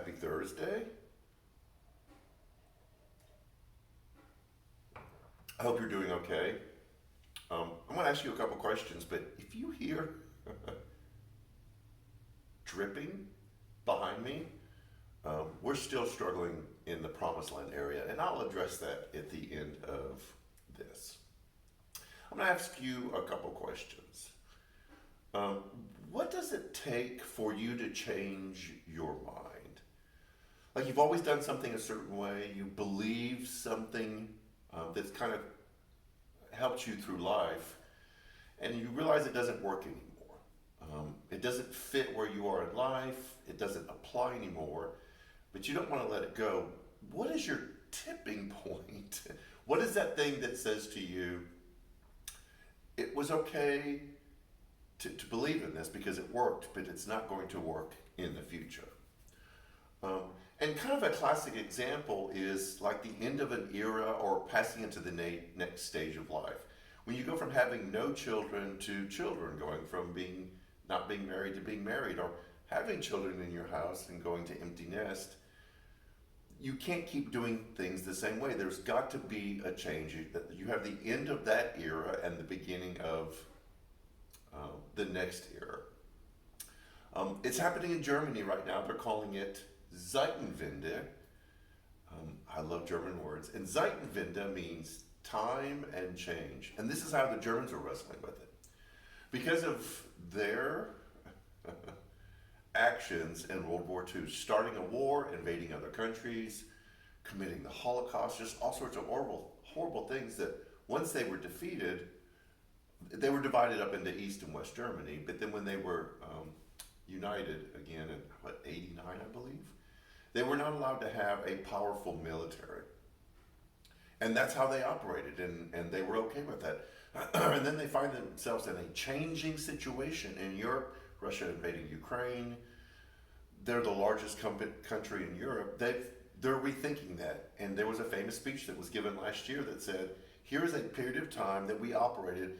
Happy Thursday. I hope you're doing okay. I'm going to ask you a couple questions, but if you hear dripping behind me, we're still struggling in the Promised Land area, and I'll address that at the end of this. I'm going to ask you a couple questions. Um, what does it take for you to change your mind? Like you've always done something a certain way, you believe something that's kind of helped you through life, and you realize it doesn't work anymore. It doesn't fit where you are in life, it doesn't apply anymore, but you don't want to let it go. What is your tipping point? What is that thing that says to you, it was okay to believe in this because it worked, but it's not going to work in the future? Um, and kind of a classic example is like the end of an era or passing into the next stage of life. When you go from having no children to children, going from being not being married to being married, or having children in your house and going to empty nest, you can't keep doing things the same way. There's got to be a change. You have the end of that era and the beginning of the next era. It's happening in Germany right now. They're calling it Zeitenwende. I love German words. And Zeitenwende means time and change. And this is how the Germans are wrestling with it. Because of their actions in World War II, starting a war, invading other countries, committing the Holocaust, just all sorts of horrible things that once they were defeated, they were divided up into East and West Germany. But then when they were united again in, 89, I believe, they were not allowed to have a powerful military. And that's how they operated, and they were okay with that. And then they find themselves in a changing situation in Europe, Russia invading Ukraine. They're the largest country in Europe. They're rethinking that. And there was a famous speech that was given last year that said, here is a period of time that we operated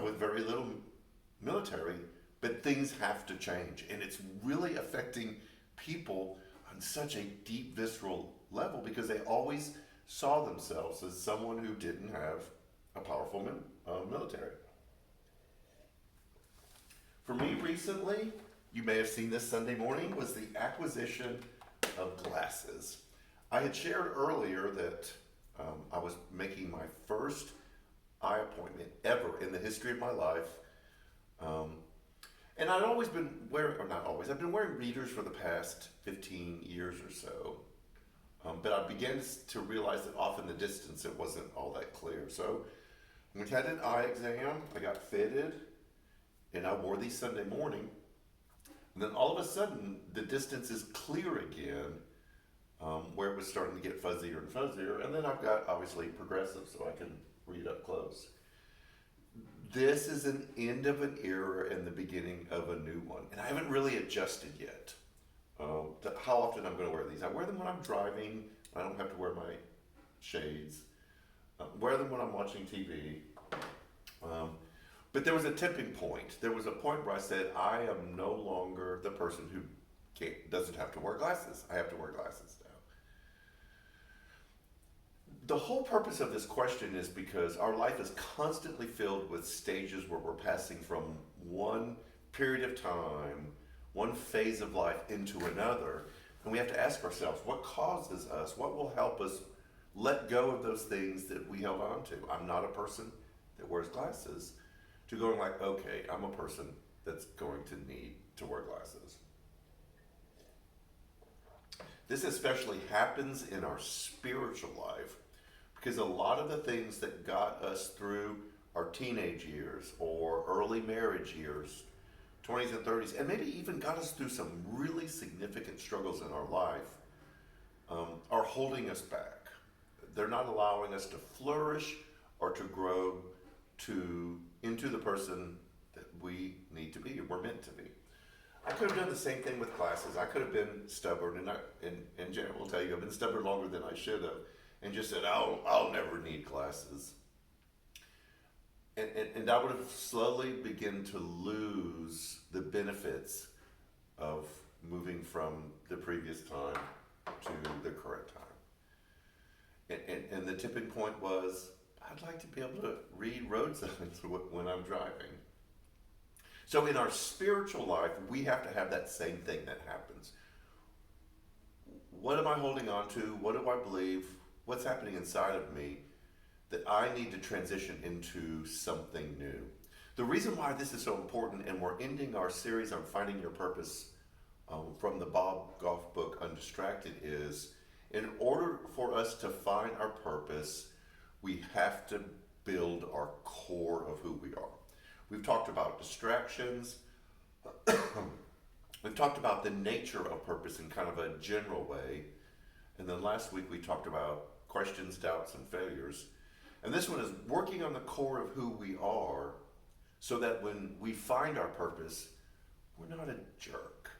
with very little military, but things have to change. And it's really affecting people on such a deep, visceral level because they always saw themselves as someone who didn't have a powerful military. For me recently, you may have seen this Sunday morning, was the acquisition of glasses. I had shared earlier that I was making my first eye appointment ever in the history of my life. And I'd always been wearing, or not always, I've been wearing readers for the past 15 years or so. But I began to realize that off in the distance it wasn't all that clear. So we had an eye exam, I got fitted, and I wore these Sunday morning. And then all of a sudden the distance is clear again, where it was starting to get fuzzier and fuzzier. And then I've got obviously progressive so I can read up close. This is an end of an era and the beginning of a new one. And I haven't really adjusted yet to how often I'm going to wear these. I wear them when I'm driving. I don't have to wear my shades. Wear them when I'm watching TV. But there was a tipping point. There was a point where I said, I am no longer the person who doesn't have to wear glasses. I have to wear glasses now. The whole purpose of this question is because our life is constantly filled with stages where we're passing from one period of time, one phase of life into another. And we have to ask ourselves, what causes us? What will help us let go of those things that we held on to? I'm not a person that wears glasses, to going like, okay, I'm a person that's going to need to wear glasses. This especially happens in our spiritual life because a lot of the things that got us through our teenage years or early marriage years, 20s and 30s, and maybe even got us through some really significant struggles in our life, are holding us back. They're not allowing us to flourish or to grow into the person that we need to be, or we're meant to be. I could have done the same thing with glasses. I could have been stubborn, and Janet will tell you, I've been stubborn longer than I should have, and just said, I'll never need glasses. And I would have slowly begun to lose the benefits of moving from the previous time to the current time. And the tipping point was, I'd like to be able to read road signs when I'm driving. So in our spiritual life, we have to have that same thing that happens. What am I holding on to? What do I believe? What's happening inside of me that I need to transition into something new? The reason why this is so important, and we're ending our series on finding your purpose from the Bob Goff book, Undistracted, is in order for us to find our purpose, we have to build our core of who we are. We've talked about distractions. We've talked about the nature of purpose in kind of a general way. And then last week we talked about questions, doubts, and failures. And this one is working on the core of who we are so that when we find our purpose, we're not a jerk.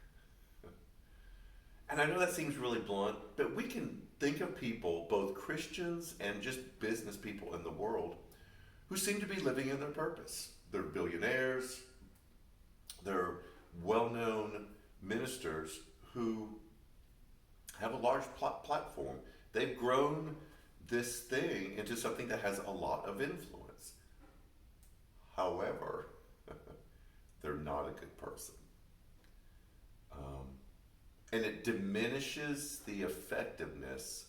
And I know that seems really blunt, but we can think of people, both Christians and just business people in the world, who seem to be living in their purpose. They're billionaires, they're well-known ministers who have a large platform. They've grown this thing into something that has a lot of influence. However, they're not a good person. And it diminishes the effectiveness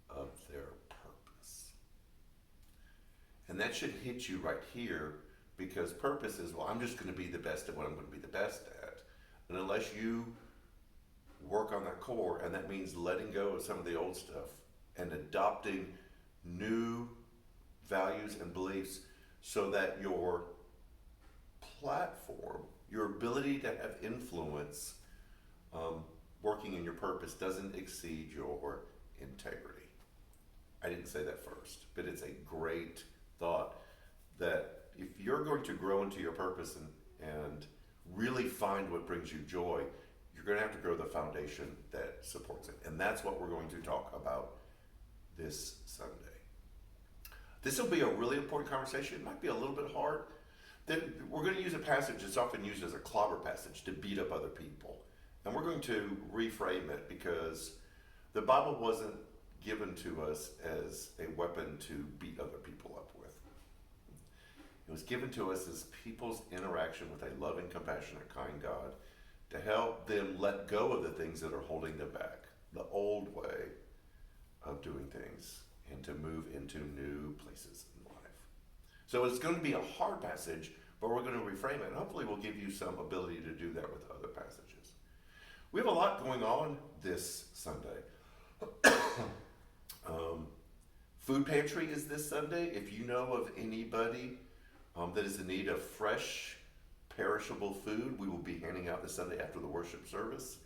of their purpose. And that should hit you right here, because purpose is, well, I'm just going to be the best at what I'm going to be the best at. And unless you work on that core, and that means letting go of some of the old stuff and adopting new values and beliefs so that your platform, your ability to have influence, working in your purpose doesn't exceed your integrity. I didn't say that first, but it's a great thought that if you're going to grow into your purpose and really find what brings you joy, you're going to have to grow the foundation that supports it. And that's what we're going to talk about this Sunday. This will be a really important conversation. It might be a little bit hard. Then we're going to use a passage that's often used as a clobber passage to beat up other people. And we're going to reframe it because the Bible wasn't given to us as a weapon to beat other people up with. It was given to us as people's interaction with a loving, compassionate, kind God to help them let go of the things that are holding them back, the old way of doing things, and to move into new places in life. So it's going to be a hard passage, but we're going to reframe it, and hopefully we'll give you some ability to do that with other passages. We have a lot going on this Sunday. Food Pantry is this Sunday. If you know of anybody that is in need of fresh, perishable food, we will be handing out this Sunday after the worship service.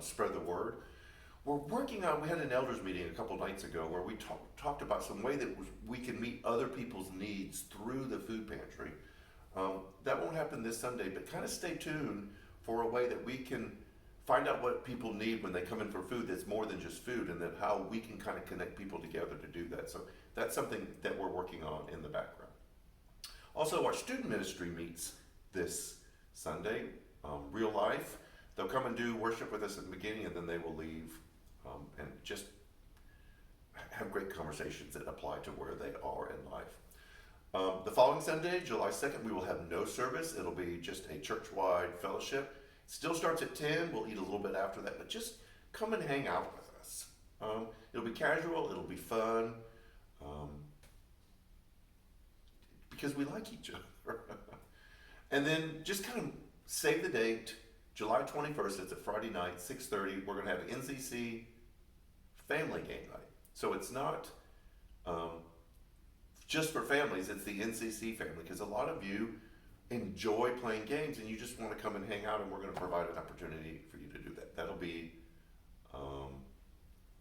Spread the word. We're working on, we had an elders meeting a couple nights ago where we talked about some way that we can meet other people's needs through the food pantry. That won't happen this Sunday, but kind of stay tuned for a way that we can find out what people need when they come in for food that's more than just food, and then how we can kind of connect people together to do that. So that's something that we're working on in the background. Also, our student ministry meets this Sunday, Real Life. They'll come and do worship with us at the beginning, and then they will leave and just have great conversations that apply to where they are in life. The following Sunday, July 2nd, we will have no service. It'll be just a church-wide fellowship. Still starts at 10. We'll eat a little bit after that, but just come and hang out with us. It'll be casual. It'll be fun. Because we like each other. And then just kind of save the date, July 21st. It's a Friday night, 6:30. We're going to have NCC family game night. So it's not just for families. It's the NCC family, because a lot of you enjoy playing games and you just want to come and hang out, and we're going to provide an opportunity for you to do that. That'll be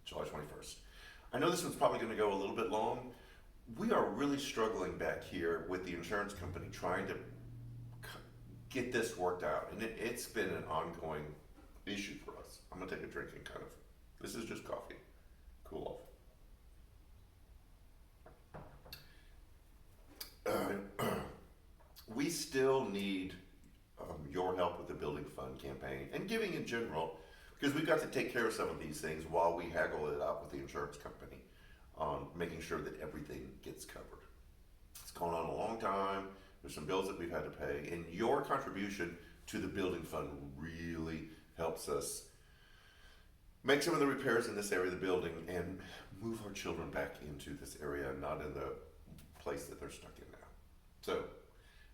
July 21st. I know this one's probably going to go a little bit long. We are really struggling back here with the insurance company trying to get this worked out, and it's been an ongoing issue for us. I'm going to take a drink and kind of, this is just coffee, cool off. We still need your help with the Building Fund campaign and giving in general, Because we've got to take care of some of these things while we haggle it out with the insurance company on making sure that everything gets covered. It's gone on a long time. There's some bills that we've had to pay, and your contribution to the building fund really helps us make some of the repairs in this area of the building and move our children back into this area, not in the place that they're stuck in now. So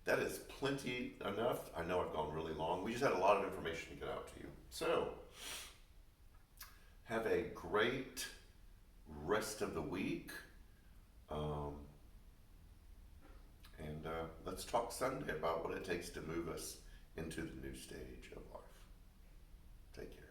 that is plenty enough. I know I've gone really long. We just had a lot of information to get out to you. So have a great rest of the week. And let's talk Sunday about what it takes to move us into the new stage of life. Take care.